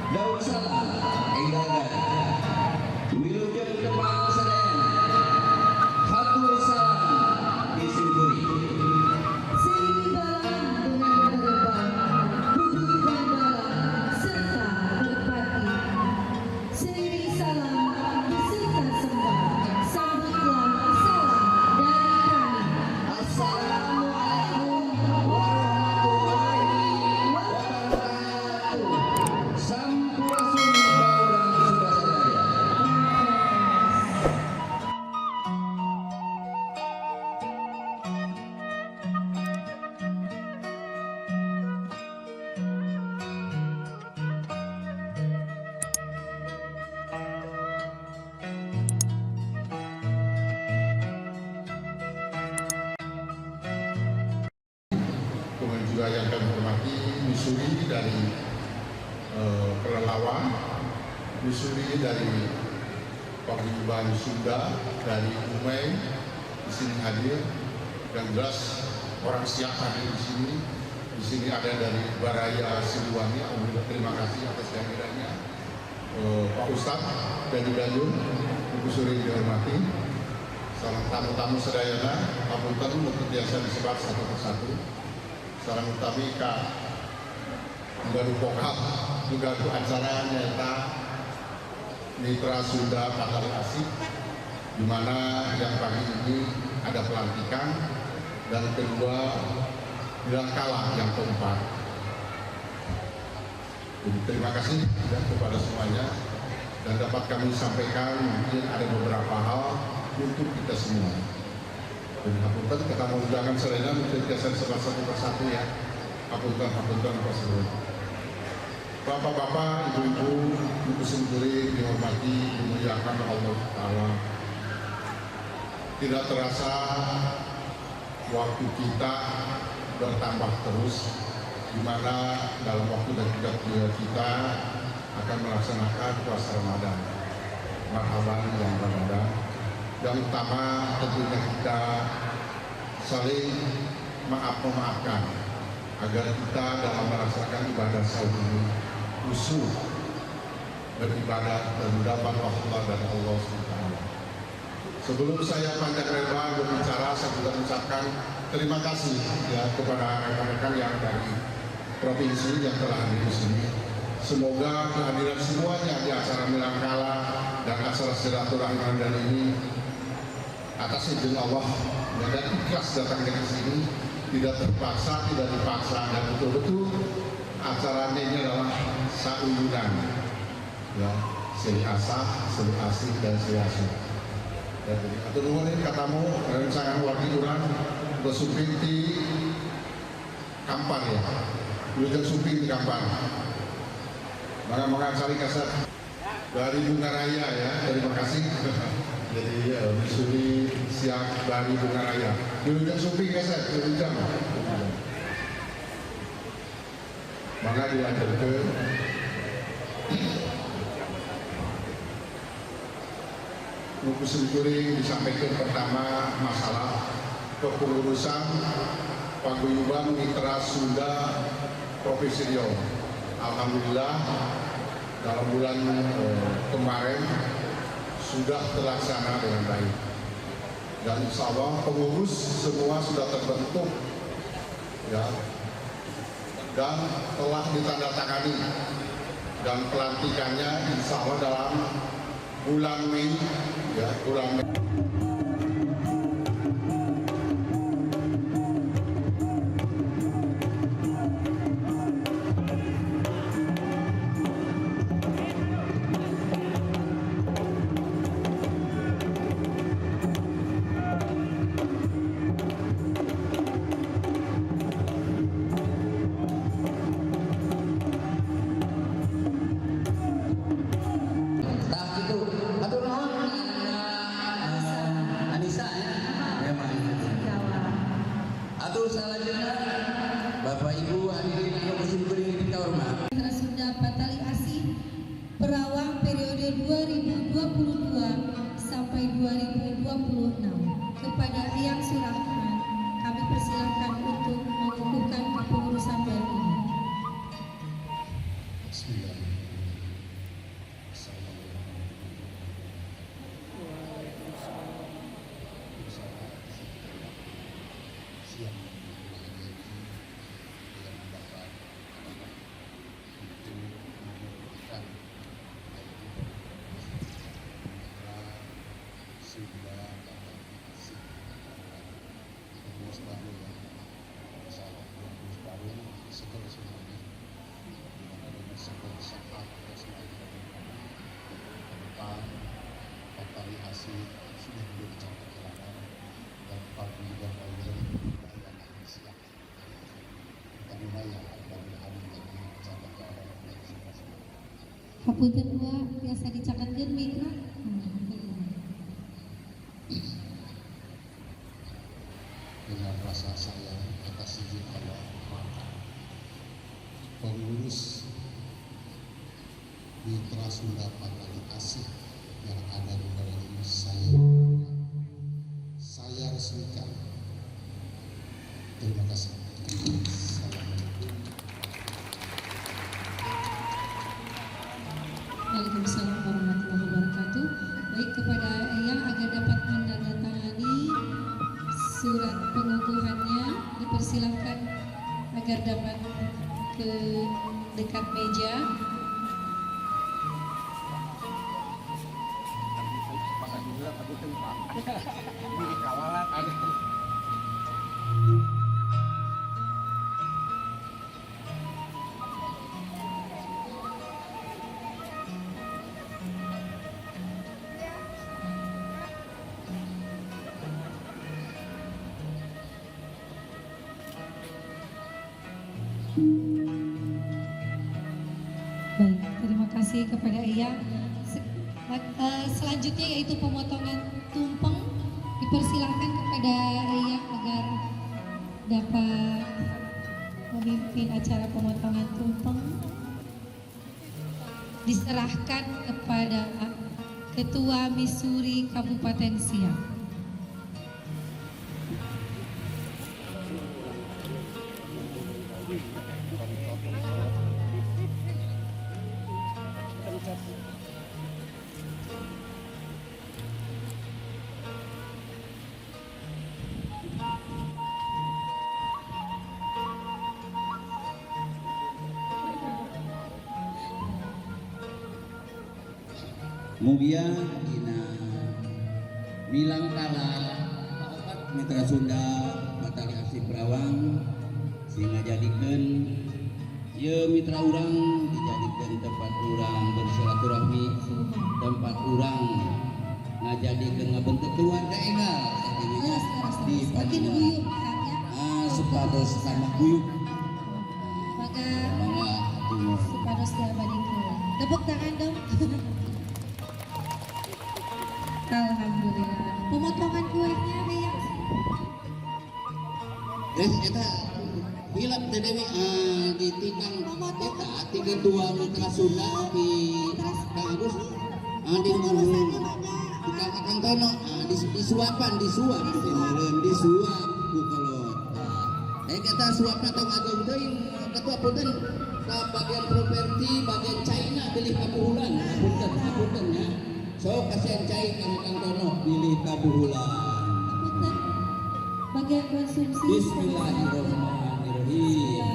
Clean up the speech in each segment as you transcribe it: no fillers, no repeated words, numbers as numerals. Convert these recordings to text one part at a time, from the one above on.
Daun salam, enggagan, wilujeng depan sedayana, hatur salam disyukuri. Seiring dalam dengan terbang, duduk dan dalam serta berpati. Seiring salam beserta sembah, sambutlah salam dari kami. Assalamualaikum warahmatullahi wabarakatuh. Sampurasun kaurang sudah sadaya. Kemudian juga yang kami hormati Missouri dari Kelelawar, Missouri dari Paguyuban Sunda, dari Umay di sini hadir, dan jelas orang Siak hadir di sini. Di sini ada dari Baraya Siliwangi. Alhamdulillah, terima kasih atas kehadirannya. Pak Ustadz dari Dayun, Ibu Suri dihormati. Salam tamu-tamu sedayana, apunten untuk biasa disebar satu persatu. Salam utami Kak baru pokal juga ke acara nyata Mitra Sunda Patari Asik, di mana yang pagi ini ada pelantikan, dan kedua bilang kalah yang keempat. Jadi, terima kasih ya, kepada semuanya, dan dapat kami sampaikan mungkin ada beberapa hal untuk kita semua. Dan apunten kita mau undangan serena mungkin biasa sebelah satu persatu ya. Apunten Pak Seluruh. Bapak-bapak, ibu-ibu, ibu sendiri dihormati, dimuliakan Allah Ta'ala. Tidak terasa waktu kita bertambah terus, di mana dalam waktu dan juga kita akan melaksanakan puasa Ramadan. Marhaban yang Ramadan. Yang utama tentunya kita saling memaafkan agar kita dalam melaksanakan ibadah saum ini khusyuk beribadah dan mendapat Allah dan Allah SWT. Sebelum saya panjang lebar berbicara, saya juga mengucapkan terima kasih ya kepada rekan-rekan yang dari provinsi yang telah hadir di sini. Semoga kehadiran semuanya di acara Milangkala dan acara silaturahmi dan ini atas izin Allah dan ikhlas datang ke sini, tidak terpaksa, tidak dipaksa, dan betul-betul acaranya ini adalah sauyunan ya, seri asah, seri asih, dan seri asuh. Jadi atau nuhun katamu rencangan wakil urang bersuping di Kampar ya, wilujeng suping di Kampar. Maka saling kasar dari Bunga Raya ya, terima kasih. Jadi Missouri Siak dari Bunga Raya. Wilujeng suping kasar, wilujeng. Maka dilanjutkan. Buku Senturi disampaikan pertama masalah kepengurusan Paguyuban Mitra Sunda Provinsi Riau. Alhamdulillah dalam bulan kemarin sudah terlaksana dengan baik, dan insya Allah pengurus semua sudah terbentuk ya, dan telah ditandatangani, dan pelantikannya insya Allah dalam bulan Mei ya, bulan Mei. Selanjutnya Bapak Ibu hadirin yang bersyukur 2026. Kepada Eyang Surahman, kami persilahkan untuk mengukuhkan kepengurusan baru ini. Hapunten dua biasa dicatatkeun mitra. Dengan rasa sayang atas izin Allah, pengurus Mitra Sunda Patali Asih yang ada di bawah ini saya resmikan. Terima kasih. Assalamualaikum. Waalaikumsalam warahmatullahi wabarakatuh. Baik, kepada Eyang agar dapat menandatangani surat pengukuhannya, dipersilahkan agar dapat ke dekat meja. Baik, terima kasih kepada Eyang. Selanjutnya yaitu pemotongan tumpeng. Dipersilahkan kepada Eyang agar dapat memimpin acara pemotongan tumpeng. Diserahkan kepada Ketua Missouri Kabupaten Siak. Mugia dina Milangkala paopat Mitra Sunda Patali Asih Perawang sehingga jadikeun ieu mitra urang dijadikeun tempat urang bersilaturahmi, tempat urang ngajadikeun ngabentuk keluarga enggal di Panjang supados sama guyub Maka mangga atuh supados diabadikeun. Tepuk tangan dong. Alhamdulillah. Pemotongan kuenya Eyang. Eta hilap teh Dewi di tikang eta ti Ketua Mitra Sunda di Kang Agus di ngomong di Kang Tono disuap ku kolot. Kita suapna tong agung teuing ketua punten ka bagian properti bagian China pilih kabuhulan apunten ya. So kasihan cai Kang Tono pilih kabuhulan. Bagian konsumsi. Bismillahirrahmanirrahim.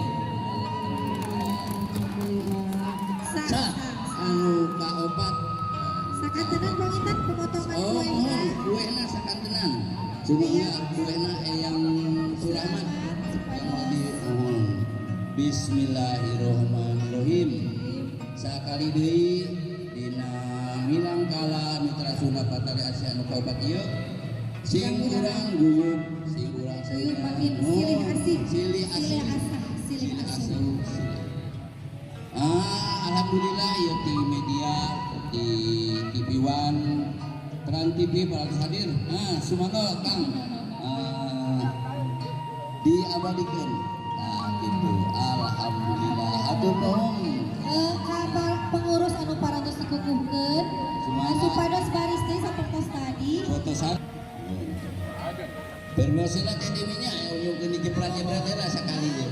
Sa anu kaopat Sakantenan pangitan pemotongan kuenya. kuena sakantenan. Sumangga kuena Eyang Surahman yang di Bismillahirrahmanirrahim. Sakali deui dina Milangkala Mitra Sunda Patali Asih anu kaopat ieu sing urang guyub sing urang Silih asih. Alhamdulillah ya di media di TV One Trans TV para hadir. Sumangga Kang diabadikan. Gitu. Alhamdulillah. Atur nuhun. Kabar pengurus anu parantos dikukuhkeun supados baris teh sapertos tadi foto sama. Bermosilah tediminya, yung kinigiplan-giplan nila sekali dia.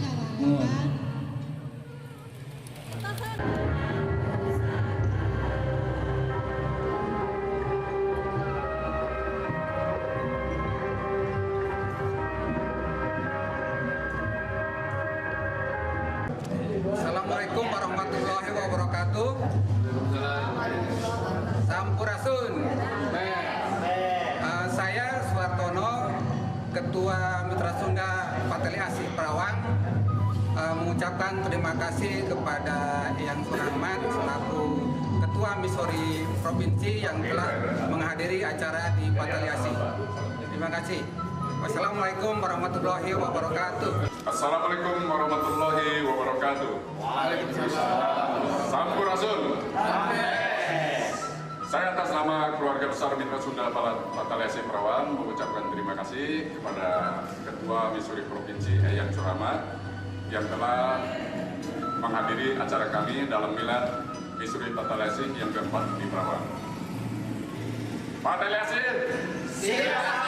Assalamualaikum warahmatullahi wabarakatuh. Sampurasun. Saya Suartono, Ketua Mitra Sunda Pateli Asih Perawang, mengucapkan terima kasih kepada Eyang Surahman selaku Ketua Misori Provinsi yang telah menghadiri acara di Pateli Asih. Terima kasih. Wassalamualaikum warahmatullahi wabarakatuh. Assalamualaikum warahmatullahi wabarakatuh. Sampurasun. Saya atas nama keluarga besar Mitra Sunda Pateli Asih Perawang mengucapkan terima kasih kepada Ketua Misori Provinsi Eyang Surahman yang telah menghadiri acara kami dalam milad Misori Pateli Asih yang keempat di Perawang. Pateli Asih, siap!